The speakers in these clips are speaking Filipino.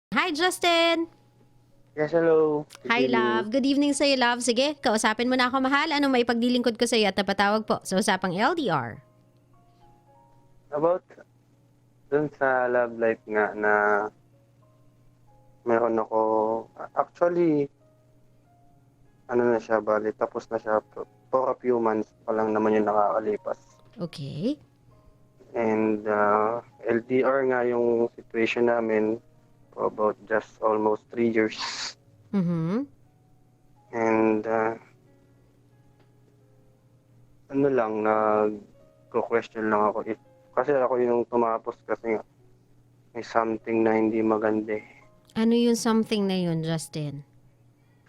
Hi, Justin! Yes, hello. Good Hi, evening. love. Good evening sa'yo, love. Sige, kausapin mo na ako, mahal. Anong may paglilingkod ko sa'yo at napatawag po sa usapang LDR? About dun sa love life nga na meron ako, actually, ano na siya, bali, tapos na siya for a few months pa lang naman yung nakakalipas. Okay. And LDR nga yung situation namin for about just almost 3 years. Mm-hmm. And ano lang, nag-question lang ako if, kasi ako yung tumapos kasi nga may something na hindi maganda eh. Ano yung something na yun, Justin?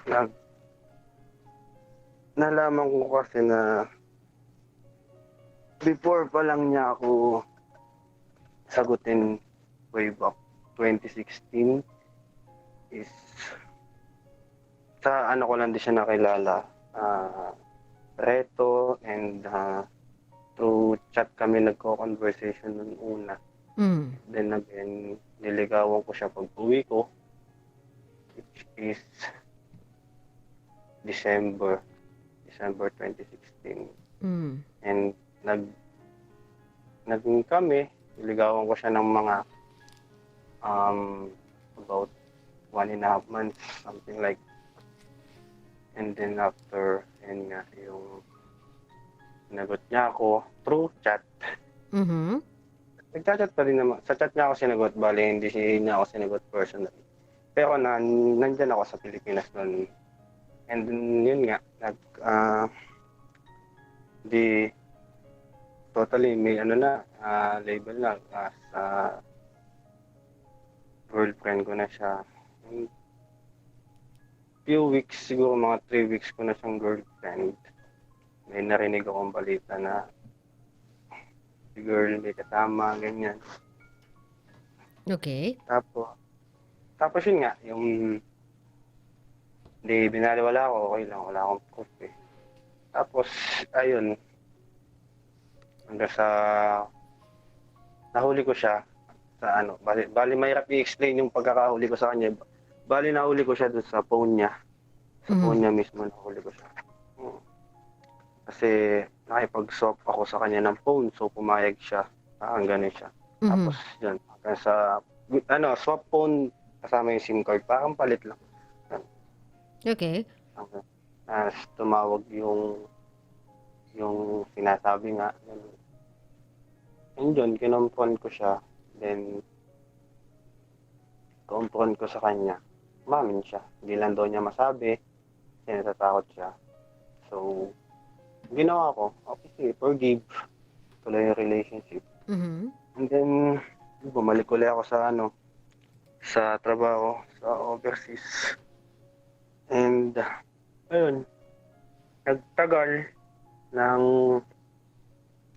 Nag Nalaman ko kasi na before pa lang niya ako sagutin way back 2016 is sa ano ko lang din siya nakilala, Reto, and through chat kami nagko-conversation nung una. Mm. Then again, niligawan ko siya pag-uwi ko, which is December 2016. Mm. And naging kami, niligawan ko siya ng mga about 1.5 months, something like. And then after, yun nga, yung sinagot niya ako through chat. Mm-hmm. Nagchat-chat pa rin naman. Sa chat niya ako sinagot, bali hindi niya ako sinagot personally. Pero nandyan ako sa Pilipinas noon. And then, yun nga, di totally may ano na, label na as girlfriend ko na siya. And few weeks, siguro mga 3 weeks ko na siyang girlfriend. May narinig akong balita na si girl may kasama, ganyan. Okay. Tapos yun nga, yung hindi binaliwala ako, okay lang, wala akong proof eh. Tapos, ayun, hanggang sa nahuli ko siya sa ano, bali mahirap i-explain yung pagkakahuli ko sa kanya. Bali nahuli ko siya doon sa phone niya. Sa phone niya mismo nahuli ko siya. Kasi nakipag-swap ako sa kanya ng phone, so pumayag siya. Ganun siya. Mm-hmm. Tapos yun, hanggang sa swap phone kasama yung SIM card, parang palit lang. Okay. As tumawag yung sinasabi nga. And yun, kinomfront ko siya. Then, confront ko sa kanya. Umamin siya. Hindi lang daw niya masabi. Kasi natatakot siya. So, ginawa ko, okay, sige, forgive. Tuloy yung relationship. Mm-hmm. And then, bumalik ulit ako sa trabaho, sa overseas. And, ayun, nagtagal ng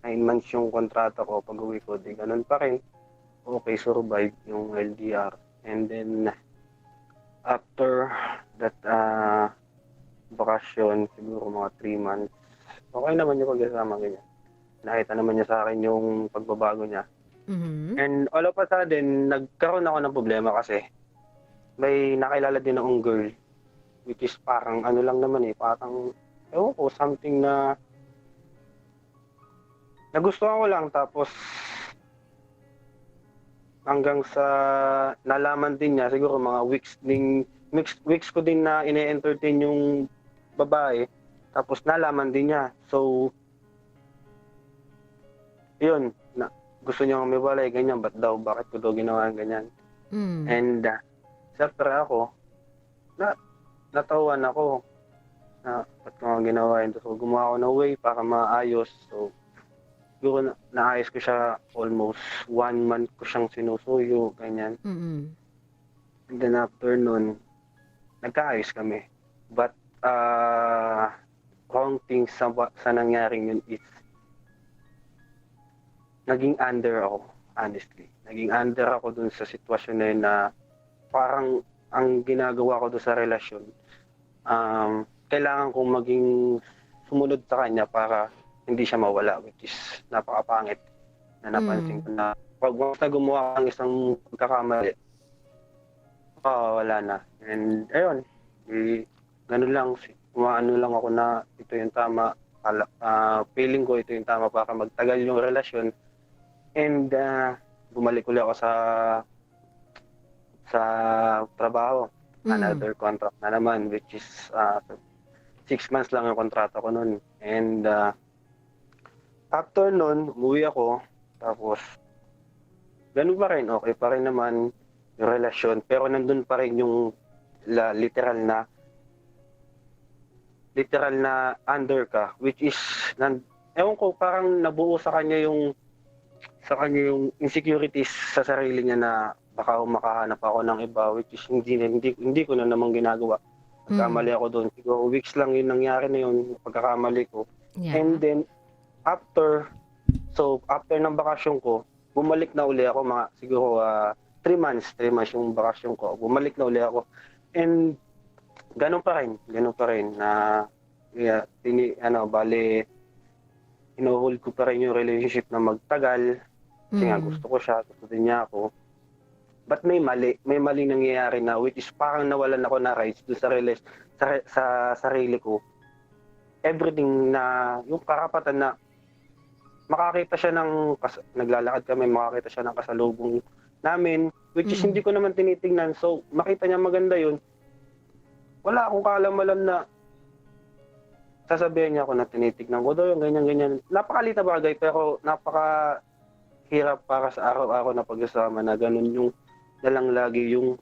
9 months yung kontrata ko. Pag uwi ko, di ganun pa rin. Okay, survive yung LDR. And then, after that bakasyon, siguro mga 3 months, okay naman yung pagkasama ganyan. Nakita naman niya sa akin yung pagbabago niya. Mm-hmm. And all of a sudden, nagkaroon ako ng problema kasi may nakilala din akong girl, which is parang ano lang naman eh, parang, ewan ko, something na nagustuhan ko lang. Tapos hanggang sa nalaman din niya, siguro mga weeks ko din na ine-entertain yung babae. Tapos nalaman din niya. So, yun, gusto niya umiwalay, ganyan, bakit ko daw ginawa ganyan. Mm. And, siyempre ako, natawan ako, ba't ko nga ginawa yun. So, gumawa ako ng way para maayos. So, siguro naayos ko siya almost 1 month ko siyang sinusuyo, ganyan. Mm-hmm. And then after nun, nagkaayos kami. But, wrong thing sa nangyaring yun is, naging under ako, honestly. Naging under ako dun sa sitwasyon na yun na parang ang ginagawa ko dun sa relasyon, kailangan kong maging sumunod sa kanya para hindi siya mawala, which is napakapangit na napansin ko na pag once na gumawa ng isang pagkakamali, wala na. And ayun, ganun lang, umaano lang ako na ito yung tama. Feeling ko ito yung tama para magtagal yung relasyon. And bumalik ulit ako sa trabaho. Another contract na naman, which is 6 months lang yung kontrata ko nun. And after nun, umuwi ako. Tapos, ganun pa rin. Okay pa rin naman yung relasyon. Pero nandun pa rin yung literal na under ka. Which is, ewan ko, parang nabuo sa kanya yung insecurities sa sarili niya na baka makahanap ako ng iba, which is hindi ko na naman ginagawa. Nagkamali ako doon. Siguro weeks lang yun nangyari na yun, pagkakamali ko. Yeah. And then, after ng bakasyon ko, bumalik na uli ako siguro 3 months yung bakasyon ko. Bumalik na uli ako. And ganun pa rin na bale hinuhold ko pa rin yung relationship na magtagal. Kasi nga gusto ko siya, gusto din niya ako. But may mali nangyayari na, which is parang nawalan ako na rights doon sa sarili ko. Everything na, yung karapatan na makakita siya naglalakad kami, makakita siya ng kasalubong namin, which is hindi ko naman tinitingnan. So, makita niya maganda yun. Wala akong kaalam-alam na sasabihin niya ako na tinitignan ko daw yung ganyan-ganyan. Napakalit na bagay, pero napakahirap para sa araw-araw na pagsasama na ganun yung nalang lagi yung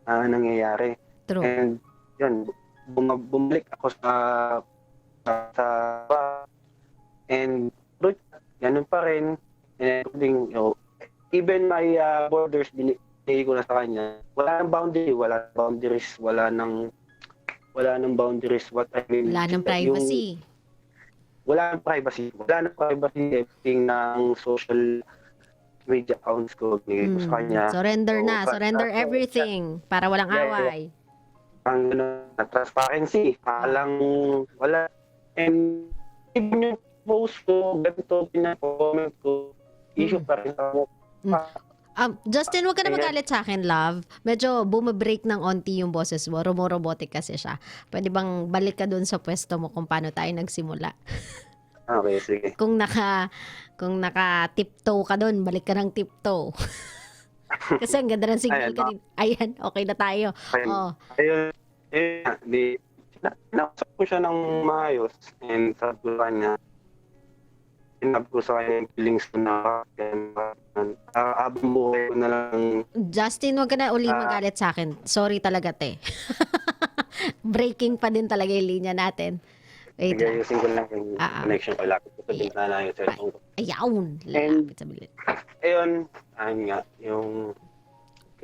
nangyayari. True. And yun, bumalik ako sa and ganun pa rin. And even my borders, binigay ko na sa kanya. Wala nang boundaries, wala nang boundaries. What I mean, Wala ng privacy. Wala nang privacy. Everything ng social media accounts ko, binigay ko sa kanya. Surrender surrender everything para walang away. Ang transparency, wala. And even yung post ko, ganito, pina-comment ko, issue pa rin ako. Justin, huwag ka na magalit sa akin, love. Medyo bumabreak ng onti yung boses mo. Robotic kasi siya. Pwede bang balik ka dun sa pwesto mo kung paano tayo nagsimula? Okay, sige. Kung naka tiptoe ka doon, balik ka ng tiptoe. Kasi ang ganda ng signal ka din. Ayan, okay na tayo. Ayun, nakausap ko siya ng maayos and sabi ko sa kanya yung feelings ko na abang buhay ko na lang. Justin, wag ka na uli magalit sa akin. Sorry talaga, te. Breaking pa din talaga yung linya natin. Wait lang. Ayusin ko lang yung connection ko. Lapit ko sa bintana yung cellphone ko. Ayawn. Lapit sa bilit. Ayun nga, yung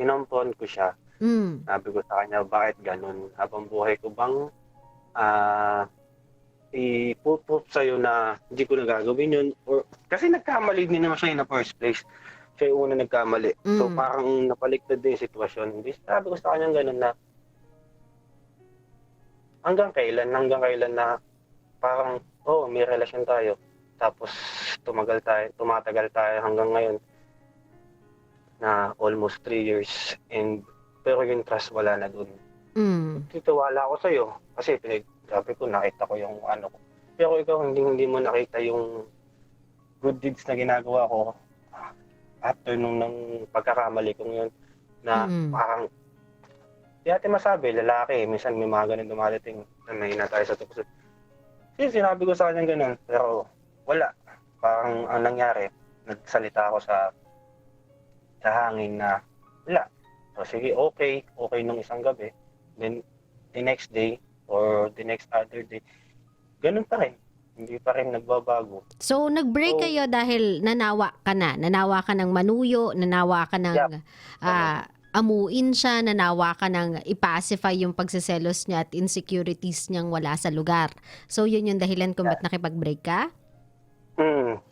kinompon ko siya. Sabi ko sa kanya, bakit ganun? Habang buhay ko bang ipuput sa'yo na hindi ko nagagawin yun? Or, kasi nagkamali din naman siya in the first place. Siya yung una nagkamali. So parang napaliktad din yung sitwasyon. Sabi ko sa kanya ganun na hanggang kailan na parang, may relasyon tayo. Tapos tumatagal tayo hanggang ngayon na almost 3 years. Pero yung trust wala na dun. Titiwala ako sa'yo. Kasi sabi ko, nakita ko yung ko. Pero ikaw, hindi mo nakita yung good deeds na ginagawa ko after nung pagkakamali kong yun. Na parang, di natin masabi, lalaki, minsan may mga ganun dumadating na mahina tayo sa tukso. Sinabi ko sa kanya ganun, pero wala. Parang ang nangyari, nagsalita ako sa hangin na wala. So sige, okay nung isang gabi. Then the next day or the next other day, ganun pa rin. Hindi pa rin nagbabago. So nag-break kayo dahil nanawa ka ng manuyo, nanawa ka ng amuin siya, nanawa ka ng ipacify yung pagsiselos niya at insecurities niyang wala sa lugar. So yun yung dahilan kung ba't nakipag-break ka?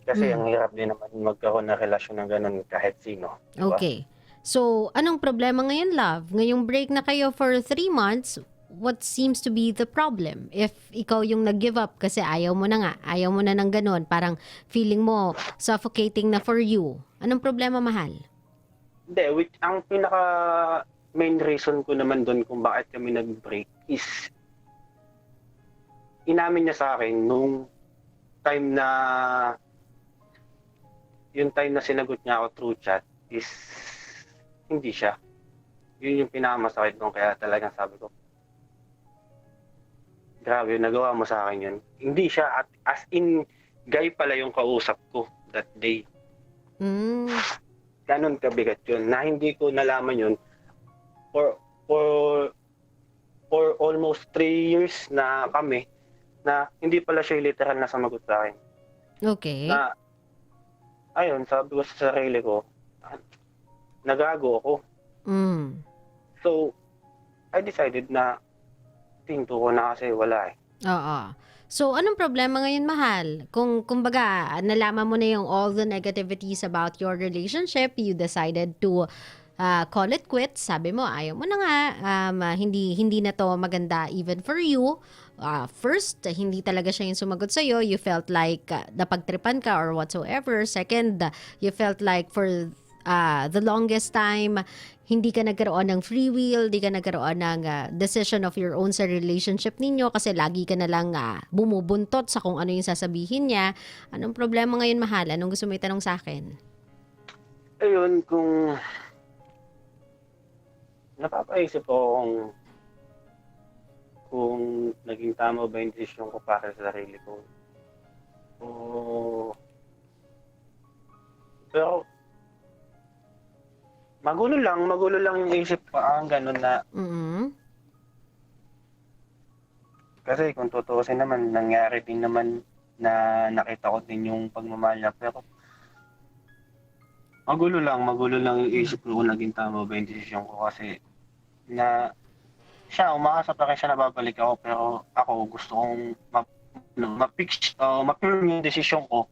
Kasi ang hirap din naman magkaroon ng relasyon ng ganun kahit sino. Diba? Okay. So, anong problema ngayon, love? Ngayong break na kayo for 3 months, what seems to be the problem? If ikaw yung nag-give up kasi ayaw mo na ng ganun, parang feeling mo suffocating na for you. Anong problema, mahal? Hindi, ang main reason ko naman doon kung bakit kami nag-break is inamin niya sa akin nung time na yung time na sinagot niya ako through chat is hindi siya. Yun yung pinakamasakit doon, kaya talagang sabi ko, grabe, nagawa mo sa akin yun. Hindi siya, at as in, guy pala yung kausap ko that day. Mm. Ganon kabigat yun, na hindi ko nalaman yun for for for almost 3 years na kami, na hindi pala siya yung literal na sumagot sa akin. Okay. Na, ayun, sabi ko sa sarili ko, nagago ako. Mm. So, I decided na tinto ko na kasi wala eh. Oo. So, anong problema ngayon, mahal? Kung kumbaga, nalaman mo na yung all the negativities about your relationship, you decided to call it quits. Sabi mo, ayaw mo na nga. Hindi na to maganda even for you. First, hindi talaga siya yung sumagot sa'yo. You felt like napagtripan ka or whatsoever. Second, you felt like for the longest time, hindi ka nagkaroon ng free will, hindi ka nagkaroon ng decision of your own sa relationship ninyo kasi lagi ka na lang bumubuntot sa kung ano yung sasabihin niya. Anong problema ngayon, mahal? Anong gusto mo itanong sa akin? Ayun, kung napapaisip ako kung naging tama ba yung desisyon ko para sa sarili ko. Pero magulo lang yung isip ko, ganun na. Mm-hmm. Kasi kung tutuusin naman, nangyari din naman na nakita ko din yung pagmamahal niya. Pero magulo lang yung isip ko kung naging tama ba yung desisyon ko, kasi na siya, umakasa pa rin siya na babalik ako, pero ako gusto kong ma-firm yung desisyon ko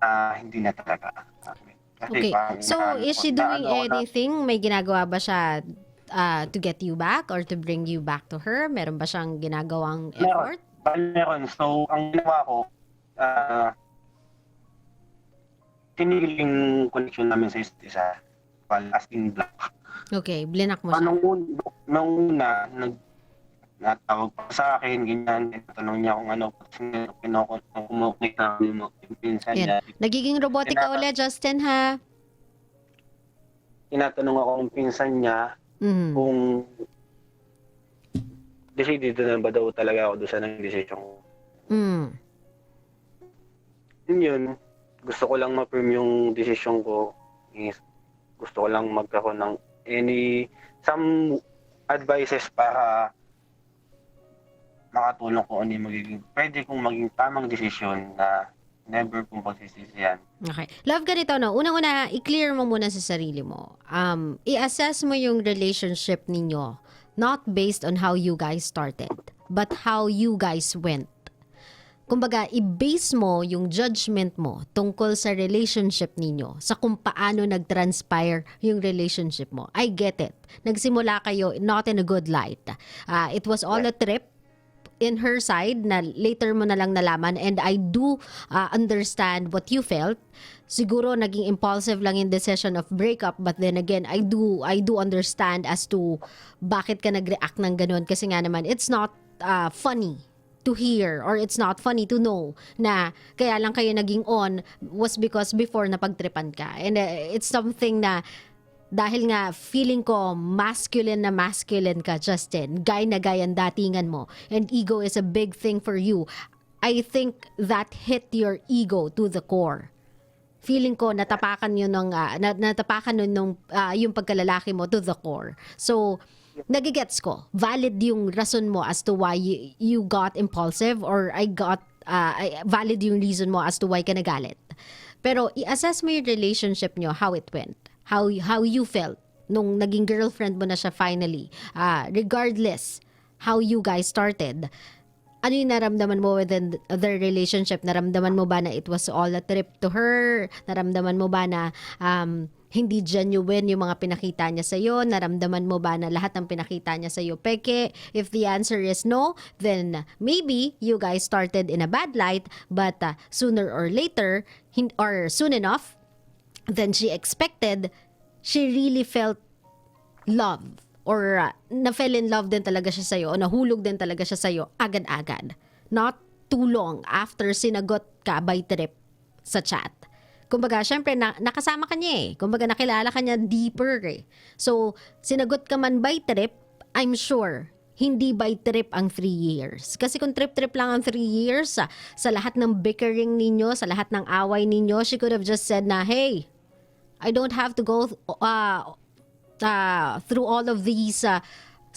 na hindi na talaga. Kasi Okay. So, is she doing anything? May ginagawa ba siya to get you back or to bring you back to her? Meron ba siyang ginagawang effort? Meron. So, ang ginawa ko, tinigil yung connection namin sa isa't isa. As in black. Okay, blinak mo siya. Nung una, natawag pa sa akin, ganyan, tanong niya kung ano, kumukunik na yung pinsan niya. Nagiging robotic ka ulit, Justin, ha? Tinatanong ako ng pinsan niya kung decided na ba daw talaga ako doon sa nag-decision ko. Yun, gusto ko lang ma-firm yung decision ko. Gusto ko lang magkaroon ng some advices para makatulong ko ano yung pwede kong maging tamang desisyon na never kong pagsisisihan. Okay. Love, ganito, no? Unang-una, i-clear mo muna sa sarili mo. I-assess mo yung relationship ninyo, not based on how you guys started, but how you guys went. Kumbaga, i-base mo yung judgment mo tungkol sa relationship ninyo, sa kung paano nag-transpire yung relationship mo. I get it. Nagsimula kayo not in a good light. It was all a trip in her side na later mo na lang nalaman, and I do understand what you felt. Siguro naging impulsive lang yung decision of breakup, but then again, I do understand as to bakit ka nag-react ng ganun, kasi nga naman it's not funny to hear, or it's not funny to know na kaya lang kayo naging on was because before napagtripan ka. And it's something na dahil nga feeling ko masculine ka, Justin, guy na guy ang datingan mo, and ego is a big thing for you. I think that hit your ego to the core. Feeling ko natapakan yun yung pagkalalaki mo to the core. So, nagigets ko. Valid yung rason mo as to why you got impulsive, or valid yung reason mo as to why ka nagalit. Pero i-assess mo yung relationship nyo, how it went. How you felt nung naging girlfriend mo na siya finally. Regardless how you guys started, ano yung naramdaman mo within the relationship? Naramdaman mo ba na it was all a trip to her? Naramdaman mo ba na hindi genuine yung mga pinakita niya sa'yo? Naramdaman mo ba na lahat ng pinakita niya sa'yo peke? If the answer is no, then maybe you guys started in a bad light, but sooner or later, or soon enough than she expected, she really felt love or na-fell in love din talaga siya sa'yo o nahulog din talaga siya sa'yo agad-agad. Not too long after sinagot ka by trip sa chat. Kumbaga, syempre, nakasama ka niya eh. Kumbaga, nakilala ka niya deeper eh. So, sinagot ka man by trip, I'm sure, hindi by trip ang 3 years. Kasi kung trip-trip lang ang 3 years, sa lahat ng bickering ninyo, sa lahat ng away ninyo, she could have just said na, hey, I don't have to go through all of these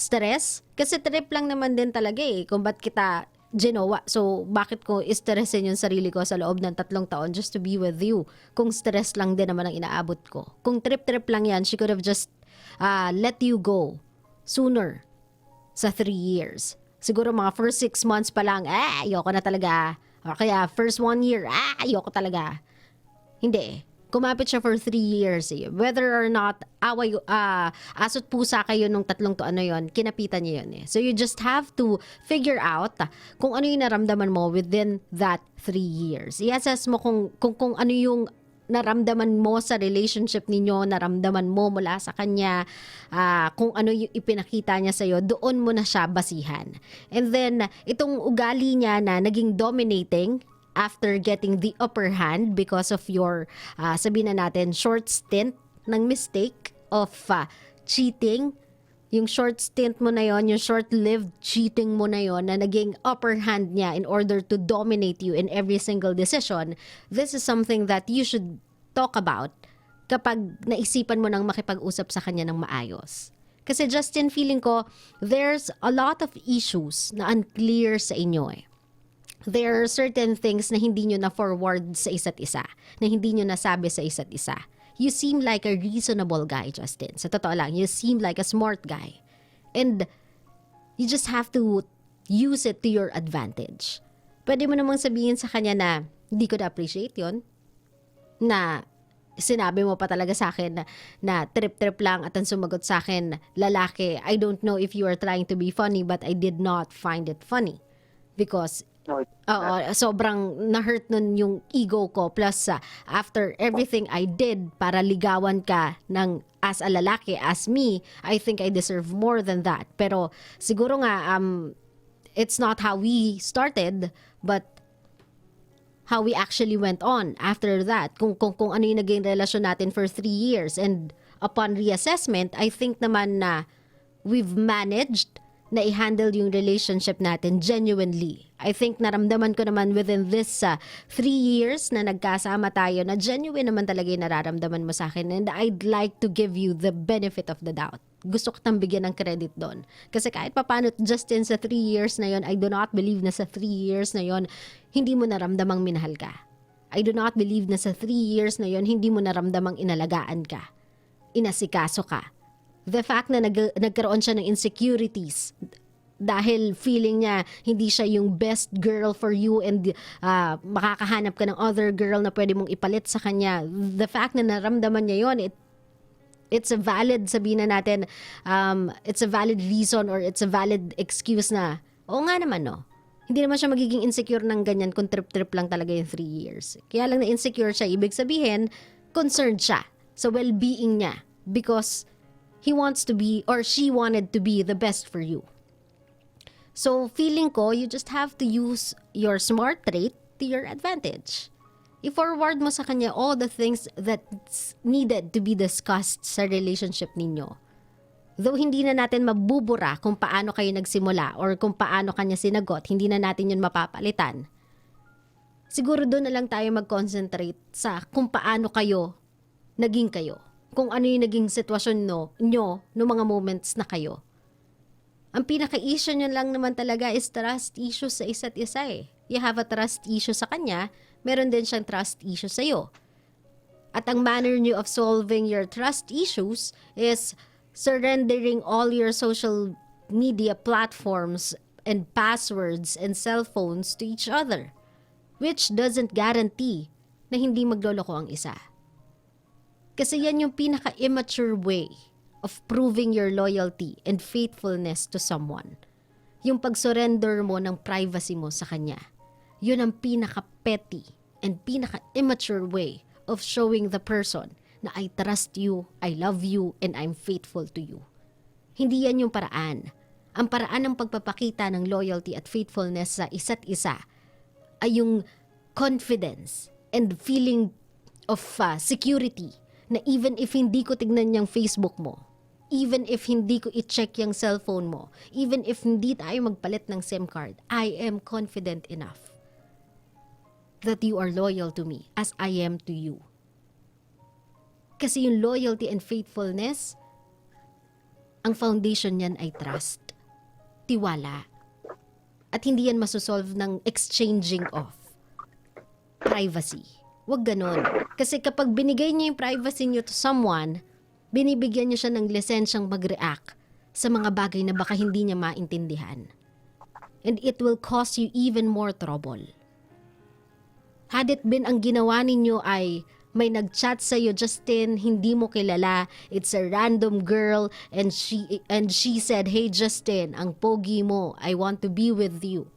stress. Kasi trip lang naman din talaga eh. Kung ba't kita ginawa. So, bakit ko stressin yung sarili ko sa loob ng 3 taon just to be with you? Kung stress lang din naman ang inaabot ko. Kung trip-trip lang yan, she could have just let you go sooner sa 3 years. Siguro mga first 6 months pa lang, ayoko na talaga. O kaya first 1 year, ayoko talaga. Hindi. Kumapit siya for 3 years. Whether or not asot pusa kayo nung 3 taon na yun, kinapitan niya yun eh. So you just have to figure out kung ano yung naramdaman mo within that 3 years. I-assess mo kung ano yung naramdaman mo sa relationship ninyo, naramdaman mo mula sa kanya, kung ano yung ipinakita niya sa'yo, doon mo na siya basihan. And then, itong ugali niya na naging dominating after getting the upper hand because of your, sabihin na natin, short stint ng mistake of cheating. Yung short stint mo na yon, yung short-lived cheating mo na yon na naging upper hand niya in order to dominate you in every single decision, this is something that you should talk about kapag naisipan mo nang makipag-usap sa kanya ng maayos. Kasi Justin, feeling ko, there's a lot of issues na unclear sa inyo eh. There are certain things na hindi nyo na-forward sa isa't isa, na hindi nyo nasabi sa isa't isa. You seem like a reasonable guy, Justin. Sa totoo lang, you seem like a smart guy. And you just have to use it to your advantage. Pwede mo namang sabihin sa kanya na hindi ko na-appreciate yon, na sinabi mo pa talaga sa akin na trip-trip lang at ang sumagot sa akin, lalaki, I don't know if you are trying to be funny but I did not find it funny. Because sobrang na-hurt nun yung ego ko. Plus, after everything I did para ligawan ka ng as a lalaki, as me, I think I deserve more than that. Pero siguro nga, it's not how we started, but how we actually went on after that. Kung ano yung naging relasyon natin for 3 years. And upon reassessment, I think naman na we've managed na i-handle yung relationship natin genuinely. I think naramdaman ko naman within this 3 years na nagkasama tayo na genuine naman talaga yung nararamdaman mo sa akin, and I'd like to give you the benefit of the doubt. Gusto ko tang bigyan ng credit doon. Kasi kahit papano, Justin, sa 3 years na yon, I do not believe na sa 3 years na yon, hindi mo naramdamang minahal ka. I do not believe na sa 3 years na yon, hindi mo naramdamang inalagaan ka. Inasikaso ka. The fact na nagkaroon siya ng insecurities dahil feeling niya hindi siya yung best girl for you and makakahanap ka ng other girl na pwede mong ipalit sa kanya. The fact na naramdaman niya yon, it's a valid, sabihin na natin, it's a valid reason or it's a valid excuse na, oo nga naman no. Hindi naman siya magiging insecure ng ganyan kung trip-trip lang talaga yung 3 years. Kaya lang na insecure siya, ibig sabihin, concerned siya sa well-being niya because he wants to be or she wanted to be the best for you. So, feeling ko, you just have to use your smart trait to your advantage. I-forward mo sa kanya all the things that's needed to be discussed sa relationship ninyo. Though hindi na natin mabubura kung paano kayo nagsimula or kung paano kanya sinagot, hindi na natin yun mapapalitan. Siguro doon na lang tayo mag-concentrate sa kung paano kayo naging kayo. Kung ano yung naging sitwasyon nyo no mga moments na kayo. Ang pinaka-issue nyo lang naman talaga is trust issues sa isa't isa eh. You have a trust issue sa kanya, meron din siyang trust issue sa'yo. At ang manner nyo of solving your trust issues is surrendering all your social media platforms and passwords and cell phones to each other, which doesn't guarantee na hindi magloloko ang isa. Kasi yan yung pinaka-immature way of proving your loyalty and faithfulness to someone. Yung pag-surrender mo ng privacy mo sa kanya. Yun ang pinaka-petty and pinaka-immature way of showing the person na I trust you, I love you, and I'm faithful to you. Hindi yan yung paraan. Ang paraan ng pagpapakita ng loyalty at faithfulness sa isa't isa ay yung confidence and feeling of security na even if hindi ko tignan yung Facebook mo, even if hindi ko i-check yung cellphone mo, even if hindi tayo magpalit ng SIM card, I am confident enough that you are loyal to me as I am to you. Kasi yung loyalty and faithfulness, ang foundation niyan ay trust, tiwala. At hindi yan masosolve ng exchanging of privacy. Huwag ganon. Kasi kapag binigay niyo yung privacy niyo to someone, binibigyan niyo siya ng lisensyang mag-react sa mga bagay na baka hindi niya maintindihan. And it will cause you even more trouble. Had it been ang ginawa ninyo ay may nag-chat sa'yo, Justin, hindi mo kilala, it's a random girl, and she said, "Hey Justin, ang pogi mo, I want to be with you."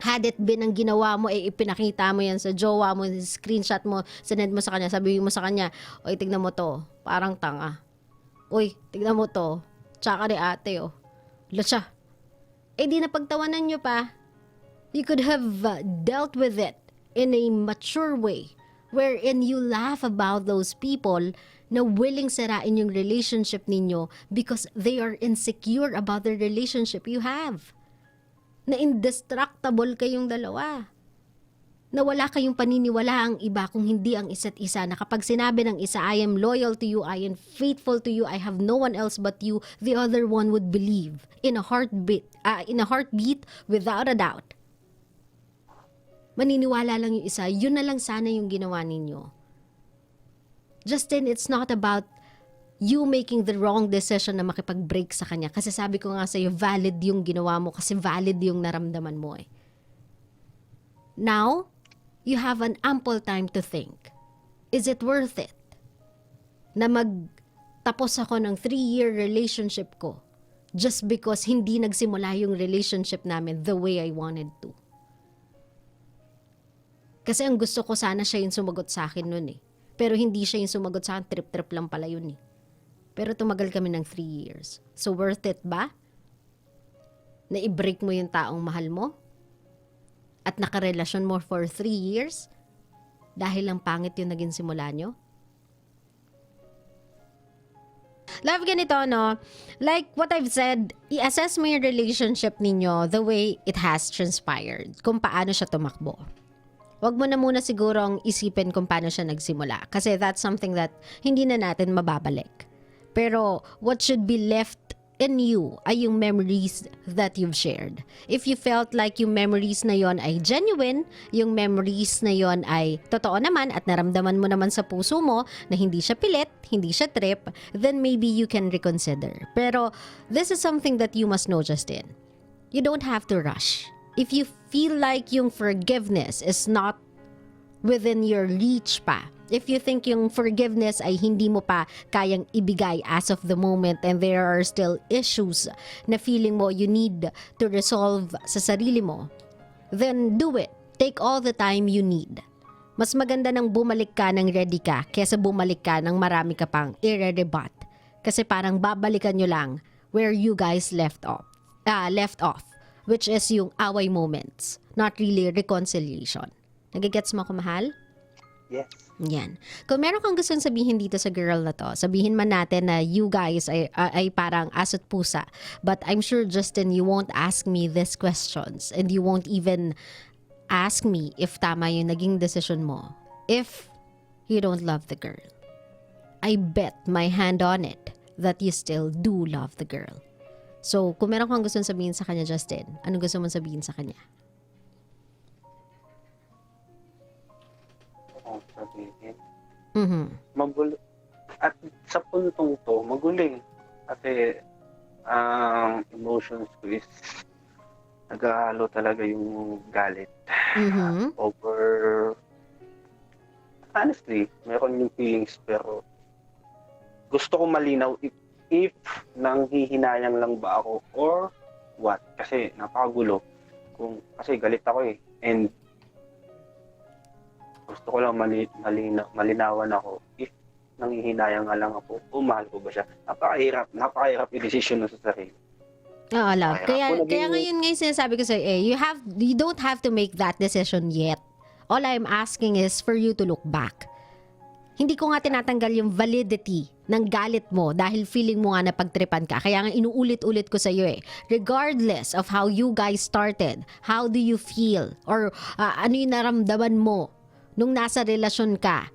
Had it been ang ginawa mo, ipinakita mo yan sa jowa mo, screenshot mo, sinend mo sa kanya, sabihin mo sa kanya, "Oy, tignan mo to, parang tanga. Uy, tignan mo to, tsaka ni ate, oh. Lasya." Di napagtawanan nyo pa. You could have dealt with it in a mature way, wherein you laugh about those people na willing sirain yung relationship ninyo because they are insecure about the relationship you have. Na indestructible kayong dalawa. Na wala kayong paniniwala ang iba kung hindi ang isa't isa. Na kapag sinabi ng isa, "I am loyal to you, I am faithful to you, I have no one else but you," the other one would believe in a heartbeat without a doubt. Maniniwala lang yung isa, yun na lang sana yung ginawa ninyo. Justin, it's not about you making the wrong decision na makipag-break sa kanya. Kasi sabi ko nga sa'yo, valid yung ginawa mo kasi valid yung naramdaman mo eh. Now, you have an ample time to think. Is it worth it? Na magtapos ako ng 3-year relationship ko just because hindi nagsimula yung relationship namin the way I wanted to. Kasi ang gusto ko sana siya yung sumagot sa akin nun eh. Pero hindi siya yung sumagot sa akin, trip-trip lang pala yun eh. Pero tumagal kami ng 3 years. So worth it ba? Na i-break mo yung taong mahal mo? At nakarelasyon mo for 3 years? Dahil lang pangit yung naging simula nyo? Love, ganito, no? Like what I've said, i-assess mo yung relationship ninyo the way it has transpired. Kung paano siya tumakbo. Wag mo na muna sigurong isipin kung paano siya nagsimula. Kasi that's something that hindi na natin mababalik. Pero what should be left in you ay yung memories that you've shared. If you felt like yung memories na yon ay genuine, yung memories na yon ay totoo naman at naramdaman mo naman sa puso mo na hindi siya pilit, hindi siya trip, then maybe you can reconsider. Pero this is something that you must know, Justin. You don't have to rush. If you feel like yung forgiveness is not within your reach pa, if you think yung forgiveness ay hindi mo pa kayang ibigay as of the moment and there are still issues na feeling mo you need to resolve sa sarili mo, then do it. Take all the time you need. Mas maganda nang bumalik ka ng ready ka kesa bumalik ka ng marami ka pang i-rebut. Kasi parang babalikan nyo lang where you guys left off, which is yung away moments, not really reconciliation. Nagigets mo ako, mahal? Yes. Yan. Kung meron kang gustong sabihin dito sa girl na to, sabihin man natin na you guys ay parang asot pusa. But I'm sure, Justin, you won't ask me these questions and you won't even ask me if tama yung naging decision mo if you don't love the girl. I bet my hand on it that you still do love the girl. So, kung meron kang gustong sabihin sa kanya, Justin, anong gusto mong sabihin sa kanya? Sabihin. Mm-hmm. Magulo. At sa puntong to, maguling. Kasi emotions ko is naghahalo talaga yung galit. Mm-hmm. Over, honestly, meron yung feelings pero gusto ko malinaw if nanghihinayang lang ba ako or what. Kasi napakagulo. Kasi galit ako eh. And gusto ko lang malinawan ako if Nanghihinayang nga lang ako kung mahal ko ba siya. Napakahirap i-desisyon na sa sarili. Oo, love. Kaya ako Kaya naging- ngayon sinasabi ko sa'yo, you don't have to make that decision yet. All I'm asking is for you to look back. Hindi ko nga tinatanggal yung validity ng galit mo dahil feeling mo nga na pagtripan ka. Kaya nga inuulit-ulit ko sa'yo regardless of how you guys started, how do you feel? Or ano yung naramdaman mo nung nasa relasyon ka?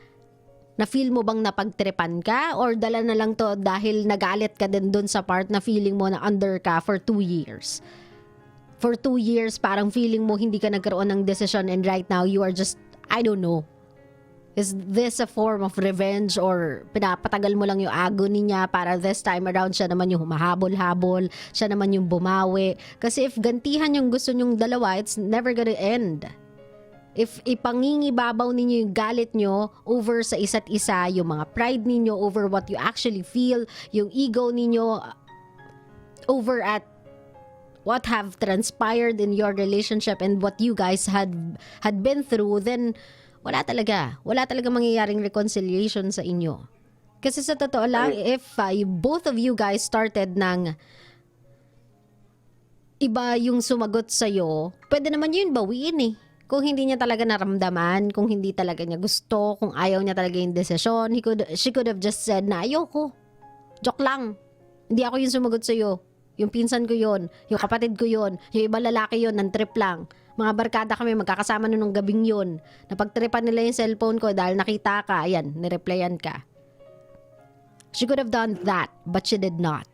Na feel mo bang napagtripan ka? Or dala na lang to dahil nagalit ka din dun sa part na feeling mo na under ka for 2 years? For 2 years, parang feeling mo hindi ka nagkaroon ng decision and right now you are just, I don't know. Is this a form of revenge or pinapatagal mo lang yung agony niya para this time around siya naman yung humahabol-habol, siya naman yung bumawi? Kasi if gantihan yung gusto nyong dalawa, it's never gonna end. If ipangingibabaw ninyo yung galit nyo over sa isa't isa, yung mga pride ninyo over what you actually feel, yung ego ninyo over at what have transpired in your relationship and what you guys had been through, then wala talaga mangyayaring reconciliation sa inyo. Kasi sa totoo lang, if both of you guys started ng iba yung sumagot sa'yo, pwede naman yun bawiin Kung hindi niya talaga naramdaman, kung hindi talaga niya gusto, kung ayaw niya talaga yung desisyon, she could have just said na ayoko. Joke lang. Hindi ako yung sumagot sa'yo. Yung pinsan ko yon, yung kapatid ko yon, yung ibang lalaki yon, ng trip lang. Mga barkada kami, magkakasama nung gabing yon. Napagtripan nila yung cellphone ko dahil nakita ka, ayan, nireplyan ka. She could have done that, but she did not.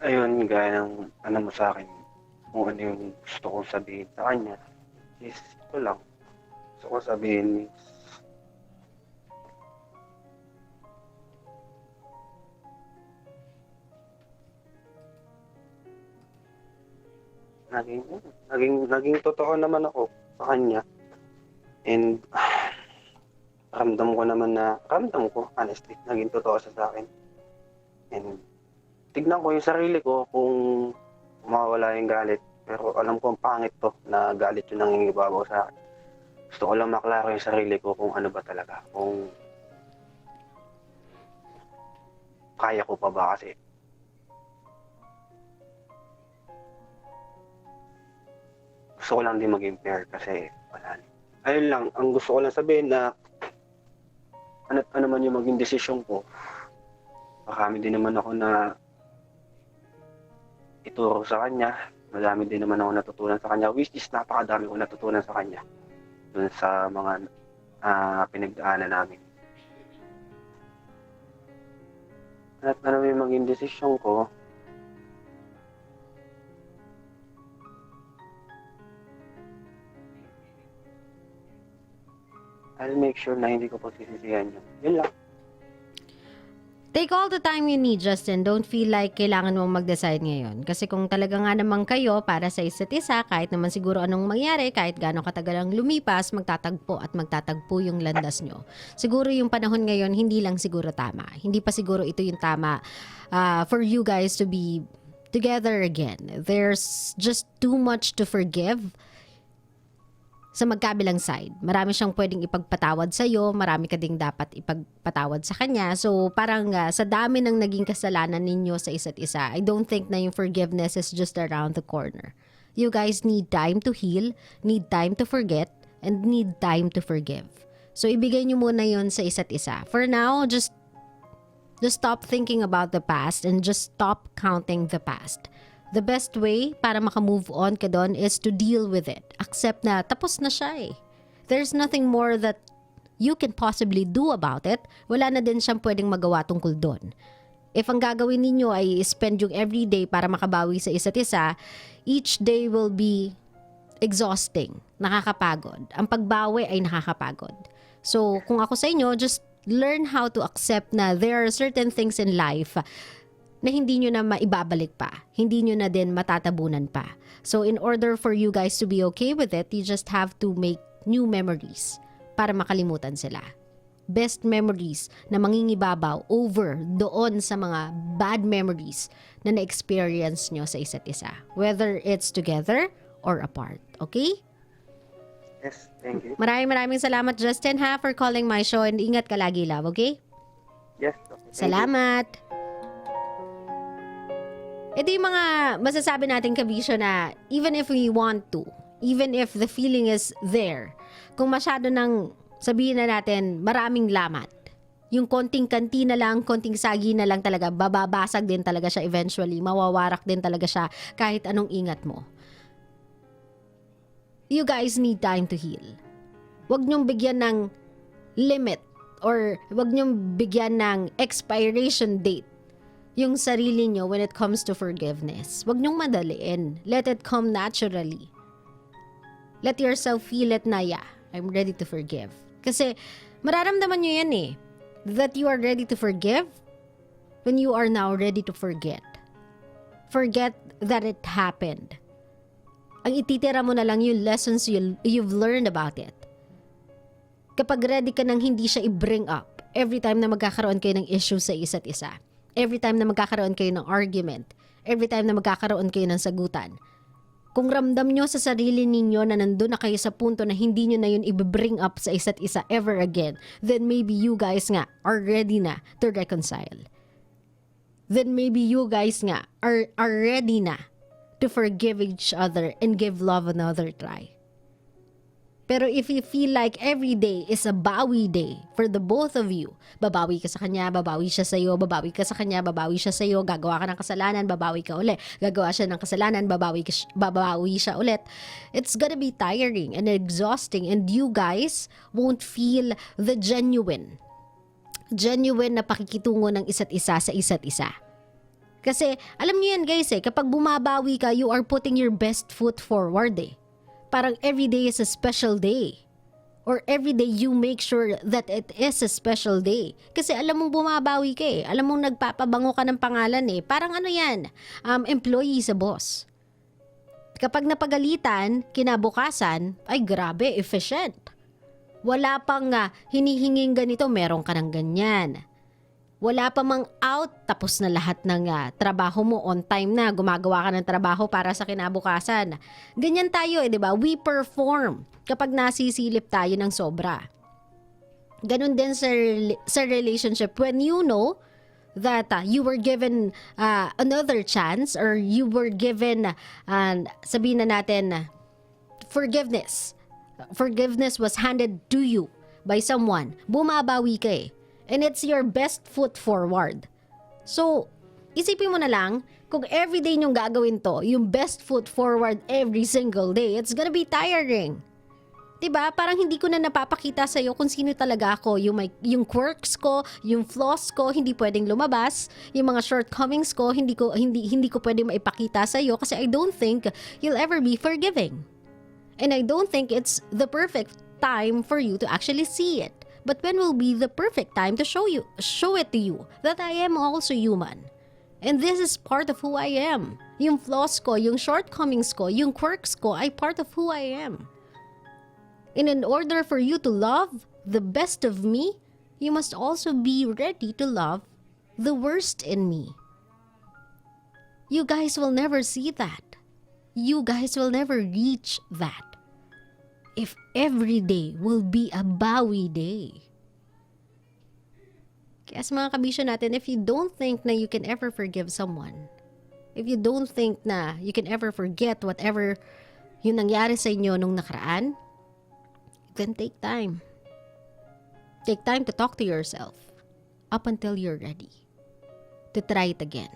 Ayun, gaya ng ano mo sa akin, kung ano yung gusto kong sabihin sa kanya, is ito lang. Gusto kong sabihin is, naging totoo naman ako sa kanya. And ramdam ko, honestly, naging totoo siya sa akin. And tignan ko yung sarili ko kung mawawala yung galit. Pero alam ko ang pangit to na galit yung nangingibabaw sa akin. Gusto ko lang maklaro yung sarili ko kung ano ba talaga. Kung kaya ko pa ba kasi. Gusto ko lang din maging fair kasi wala. Ayun lang, ang gusto ko lang sabihin na ano man yung maging desisyon ko. Marami din naman ako na ituro sa kanya. Madami din naman ako natutunan sa kanya. Which is napakadami ko natutunan sa kanya. Dun sa mga pinagdaanan namin. At ano yung maging desisyon ko, I'll make sure na hindi ko pagsisisihan yun. Yun lang. Take all the time you need, Justin. Don't feel like kailangan mong mag-decide ngayon. Kasi kung talaga nga naman kayo para sa isa't isa, kahit naman siguro anong mangyari, kahit gaano katagal ang lumipas, magtatagpo yung landas nyo. Siguro yung panahon ngayon, hindi lang siguro tama. Hindi pa siguro ito yung tama for you guys to be together again. There's just too much to forgive sa magkabilang side. Marami siyang pwedeng ipagpatawad sa'yo, marami ka ding dapat ipagpatawad sa kanya. So parang sa dami ng naging kasalanan ninyo sa isa't isa, I don't think na yung forgiveness is just around the corner. You guys need time to heal, need time to forget, and need time to forgive. So ibigay nyo muna yon sa isa't isa. For now, just stop thinking about the past and just stop counting the past. The best way para makamove on ka doon is to deal with it. Accept na tapos na siya There's nothing more that you can possibly do about it. Wala na din siyang pwedeng magawa tungkol doon. If ang gagawin ninyo ay spend yung everyday para makabawi sa isa't isa, each day will be exhausting, nakakapagod. Ang pagbawi ay nakakapagod. So kung ako sa inyo, just learn how to accept na there are certain things in life na hindi nyo na maibabalik pa. Hindi nyo na din matatabunan pa. So in order for you guys to be okay with it, you just have to make new memories para makalimutan sila. Best memories na mangingibabaw over doon sa mga bad memories na na-experience nyo sa isa't isa. Whether it's together or apart. Okay? Yes, thank you. Maraming salamat, Justin, ha, for calling my show, and ingat ka lagi, love, okay? Yes, okay. Thank you. Salamat. Ito yung mga masasabi natin, kabisyo, na even if we want to, even if the feeling is there, kung masyado nang sabihin na natin maraming lamat, yung konting kantina lang, konting sagi na lang talaga, bababasag din talaga siya eventually, mawawarak din talaga siya kahit anong ingat mo. You guys need time to heal. Huwag niyong bigyan ng limit or huwag niyong bigyan ng expiration date yung sarili niyo when it comes to forgiveness. Huwag niyong madaliin. Let it come naturally. Let yourself feel it na, yeah, I'm ready to forgive. Kasi mararamdaman niyo yan eh, that you are ready to forgive when you are now ready to forget. Forget that it happened. Ang ititira mo na lang yung lessons you've learned about it. Kapag ready ka nang hindi siya i-bring up every time na magkakaroon kayo ng issue sa isa't isa, every time na magkakaroon kayo ng argument, every time na magkakaroon kayo ng sagutan, kung ramdam nyo sa sarili ninyo na nandun na kayo sa punto na hindi nyo na yun i-bring up sa isa't isa ever again, then maybe you guys nga are ready na to reconcile. Then maybe you guys nga are ready na to forgive each other and give love another try. Pero if you feel like every day is a bawi day for the both of you, babawi ka sa kanya, babawi siya sa'yo, babawi ka sa kanya, babawi siya sa'yo, gagawa ka ng kasalanan, babawi ka ulit, gagawa siya ng kasalanan, babawi siya ulit, it's gonna be tiring and exhausting, and you guys won't feel the genuine na pakikitungo ng isa't isa sa isa't isa. Kasi alam niyo yan guys kapag bumabawi ka, you are putting your best foot forward Parang every day is a special day. Or every day you make sure that it is a special day. Kasi alam mong bumabawi ka Alam mong nagpapabango ka ng pangalan Parang ano yan, employee sa boss. Kapag napagalitan, kinabukasan, ay grabe, efficient. Wala pang hinihinging ganito, meron ka ng ganyan. Wala pa mang out, tapos na lahat ng trabaho mo, on time na, gumagawa ka ng trabaho para sa kinabukasan. Ganyan tayo di ba? We perform kapag nasisilip tayo ng sobra. Ganun din sa relationship. When you know that you were given another chance or you were given, sabihin na natin, forgiveness. Forgiveness was handed to you by someone. Bumabawi ka And it's your best foot forward. So, isipin mo na lang, kung everyday nyong gagawin to, yung best foot forward every single day, it's gonna be tiring. Diba? Parang hindi ko na napapakita sa'yo kung sino talaga ako. Yung quirks ko, yung flaws ko, hindi pwedeng lumabas. Yung mga shortcomings ko, hindi ko pwedeng maipakita sa'yo kasi I don't think you'll ever be forgiving. And I don't think it's the perfect time for you to actually see it. But when will be the perfect time to show it to you that I am also human? And this is part of who I am. Yung flaws ko, yung shortcomings ko, yung quirks ko ay part of who I am. And in order for you to love the best of me, you must also be ready to love the worst in me. You guys will never see that. You guys will never reach that. If every day will be a bawi day. Kaya sa mga kabisyo natin, if you don't think na you can ever forgive someone, if you don't think na you can ever forget whatever yung nangyari sa inyo nung nakaraan, then take time. Take time to talk to yourself up until you're ready to try it again.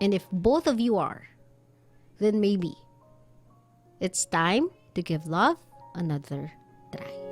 And if both of you are, then maybe it's time to give love another try.